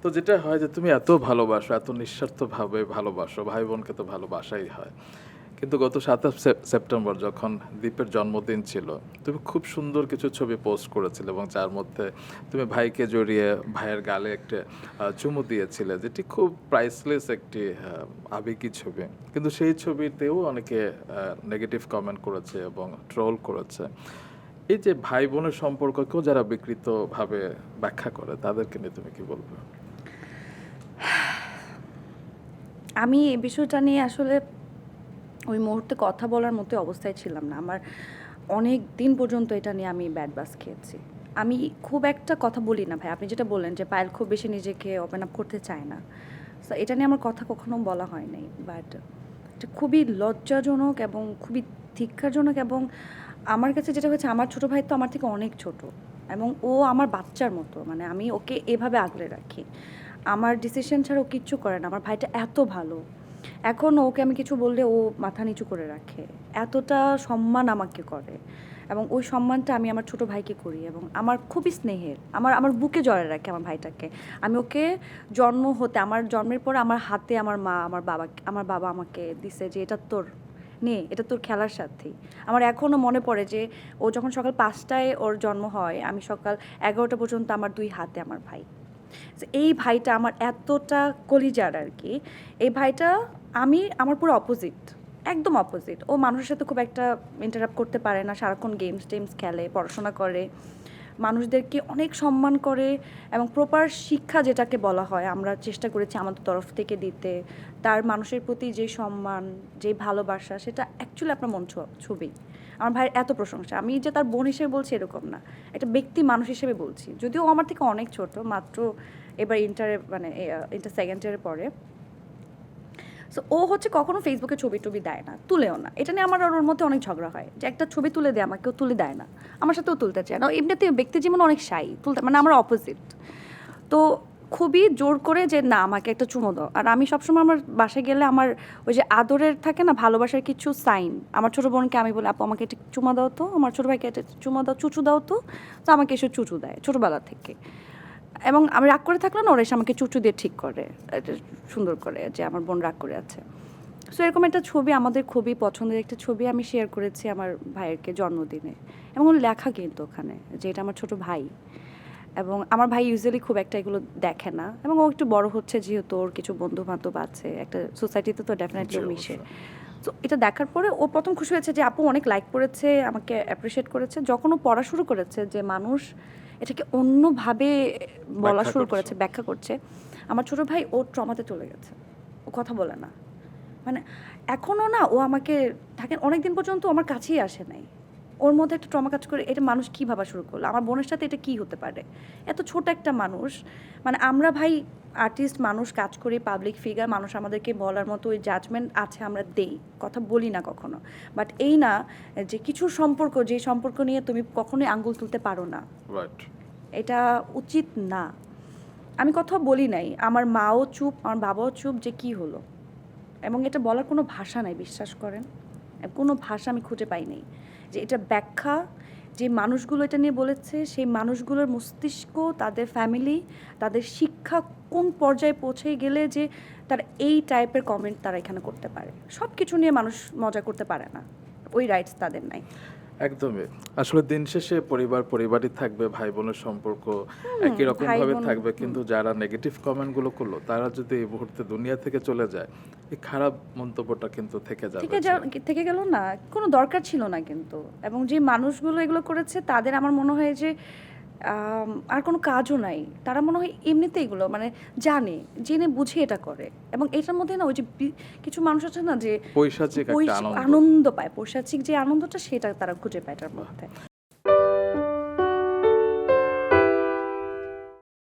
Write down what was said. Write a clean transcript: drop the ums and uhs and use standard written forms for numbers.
তো যেটা হয় যে তুমি এত ভালোবাসো, এত নিঃস্বার্থভাবে ভালোবাসো, ভাই বোনকে তো ভালোবাসাই হয়। কিন্তু গত ৭ সেপ্টেম্বর যখন দীপের জন্মদিন ছিল, তুমি খুব সুন্দর কিছু ছবি পোস্ট করেছিলে এবং যার মধ্যে তুমি ভাইকে জড়িয়ে ভাইয়ের গালে একটা চুমু দিয়েছিলে, যেটি খুব প্রাইসলেস একটি আবেগী ছবি। কিন্তু সেই ছবিতেও অনেকে নেগেটিভ কমেন্ট করেছে এবং ট্রোল করেছে। এই যে ভাই বোনের সম্পর্ককেও যারা বিকৃতভাবে ব্যাখ্যা করে, তাদেরকে নিয়ে তুমি কি বলবে? আমি এই বিষয়টা নিয়ে আসলে ওই মুহূর্তে কথা বলার মতো অবস্থায় ছিলাম না। আমার অনেক দিন পর্যন্ত এটা নিয়ে আমি ব্যাড বাস খেয়েছি। আমি খুব একটা কথা বলি না ভাই। আপনি যেটা বললেন যে পায়েল খুব বেশি নিজেকে ওপেন আপ করতে চায় না। সো এটা নিয়ে আমার কথা কখনো বলা হয় নাই। বাট এটা খুবই লজ্জাজনক এবং খুবই ধিক্কারজনক, এবং আমার কাছে যেটা হয়েছে, আমার ছোট ভাই তো আমার থেকে অনেক ছোট এবং ও আমার বাচ্চার মতো। মানে আমি ওকে এভাবে আগলে রাখি। আমার ডিসিশন ছাড়া ও কিচ্ছু করে না। আমার ভাইটা এত ভালো। এখন ওকে আমি কিছু বললে ও মাথা নিচু করে রাখে। এতটা সম্মান আমাকে করে এবং ওই সম্মানটা আমি আমার ছোট ভাইকে করি এবং আমার খুবই স্নেহের। আমার আমার বুকে জড়ায় রাখে আমার ভাইটাকে। আমি ওকে জন্ম হতে, আমার জন্মের পরে আমার হাতে আমার বাবা আমাকে দিছে যে এটা তোর, নে এটা তোর খেলার সাথী। আমার এখনও মনে পড়ে যে ও যখন সকাল ৫টায় ওর জন্ম হয়, আমি সকাল ১১টা পর্যন্ত আমার ২ হাতে আমার ভাই। এই ভাইটা আমার এতটা কলিজার আর কি। এই ভাইটা আমার পুরো অপোজিট, একদম অপোজিট। ও মানুষের সাথে খুব একটা ইন্টারাপ্ট করতে পারে না, সারাক্ষণ গেমস টেমস খেলে, পড়াশোনা করে, মানুষদেরকে অনেক সম্মান করে এবং প্রপার শিক্ষা যেটাকে বলা হয় আমরা চেষ্টা করেছি আমাদের তরফ থেকে দিতে। তার মানুষের প্রতি যে সম্মান, যে ভালোবাসা, সেটা অ্যাকচুয়ালি আপনার মন ছবি। আমার ভাইয়ের এত প্রশংসা। আমি যে তার বোন হিসেবে বলছি এরকম না, একটা ব্যক্তি মানুষ হিসেবে বলছি। যদিও ও আমার থেকে অনেক ছোট, মাত্র এবার ইন্টারে মানে ইন্টার সেকেন্ড ইয়ারে পড়ে। সো ও হচ্ছে কখনো ফেসবুকে ছবি টবি দেয় না, তুলেও না। এটা নিয়ে আমার আর ওর মধ্যে অনেক ঝগড়া হয় যে একটা ছবি তুলে দেয়, আমাকেও তুলে দেয় না, আমার সাথেও তুলতে চায় না। এমনিতে ব্যক্তি জীবন অনেক শাই, তুলতে মানে আমরা অপোজিট। তো খুবই জোর করে যে না আমাকে একটা চুমো দাও। আর আমি সবসময় আমার বাসায় গেলে আমার ওই যে আদরের থাকে না, ভালোবাসার কিছু সাইন, আমার ছোটো বোনকে আমি বলি আপু আমাকে একটা চুমা দাও তো, আমার ছোটো ভাইকে একটা চুমা দাও, চুচু দাও তো। তো আমাকে এসে চুচু দেয় ছোটোবেলা থেকে। এবং আমি রাগ করে থাকলে না ওরা এসে আমাকে চুচু দিয়ে ঠিক করে, এটা সুন্দর করে যে আমার বোন রাগ করে আছে। সো এরকম একটা ছবি, আমাদের খুবই পছন্দের একটা ছবি আমি শেয়ার করেছি আমার ভাইয়েরকে জন্মদিনে, এবং ওর লেখা কিন্তু ওখানে যে এটা আমার ছোট ভাই। এবং আমার ভাই ইউজুয়ালি খুব একটা এগুলো দেখে না, এবং ও একটু বড় হচ্ছে যেহেতু, ওর কিছু বন্ধু বান্ধব আছে, একটা সোসাইটিতে তো ডেফিনেটলি জি, মিশে। অবশ্যই। তো এটা দেখার পরে ও প্রথম খুশি হয়েছে যে আপু অনেক লাইক করেছে, আমাকে অ্যাপ্রিসিয়েট করেছে। যখন ও পড়া শুরু করেছে যে মানুষ এটাকে অন্যভাবে বলা ব্যাখ্যা শুরু করছো। করেছে, ব্যাখ্যা করছে, আমার ছোট ভাই ওর ট্রমাতে চলে গেছে। ও কথা বলে না। মানে এখনও না ও আমাকে থাকেন অনেক দিন পর্যন্ত আমার কাছেই আসে নাই। ওর মধ্যে একটা ট্রমা কাজ করে, এটা মানুষ কী ভাবা শুরু করলো, আমার বোনের সাথে এটা কী হতে পারে, এত ছোট একটা মানুষ। মানে আমরা ভাই আর্টিস্ট মানুষ, কাজ করি, পাবলিক ফিগার, মানুষ আমাদেরকে বলার মতো ওই জাজমেন্ট আছে, আমরা দেই, কথা বলি না কখনো। বাট এই না যে কিছু সম্পর্ক, যে সম্পর্ক নিয়ে তুমি কখনোই আঙ্গুল তুলতে পারো না, রাইট। এটা উচিত না। আমি কথা বলি নাই, আমার মাও চুপ, আমার বাবাও চুপ, যে কি হলো। এবং এটা বলার কোনো ভাষা নাই, বিশ্বাস করেন, কোনো ভাষা আমি খুঁজে পাইনি যে এটা ব্যাখ্যা। যে মানুষগুলো এটা নিয়ে বলেছে সেই মানুষগুলোর মস্তিষ্ক, তাদের ফ্যামিলি, তাদের শিক্ষা কোন পর্যায়ে পৌঁছে গেলে যে তারা এই টাইপের কমেন্ট তারা এখানে করতে পারে। সব কিছু নিয়ে মানুষ মজা করতে পারে না, ওই রাইটস তাদের নাই। একদমই। আসলে দিন শেষে পরিবারই থাকবে, ভাই বোনের সম্পর্ক একই রকম ভাই ভাবে বোন, থাকবে। কিন্তু যারা নেগেটিভ কমেন্ট গুলো করলো, তারা যদি এই মুহূর্তে দুনিয়া থেকে চলে যায়, এই খারাপ মন্তব্যটা কিন্তু থেকে যাবে। থেকে গেল না, কোনো দরকার ছিল না কিন্তু। এবং যে মানুষগুলো এগুলো করেছে তাদের আমার মনে হয় যে আর কোনো কাজও নাই। তারা মনে হয় এমনিতে এগুলো মানে জানে, জেনে বুঝে এটা করে। এবং এটার মধ্যে না ওই যে কিছু মানুষ আছে না যে পৈশাচিক একটা আনন্দ। আনন্দ পায়, পৈশাচিক যে আনন্দটা সেটা তারা খুঁজে পায় এটার মধ্যে।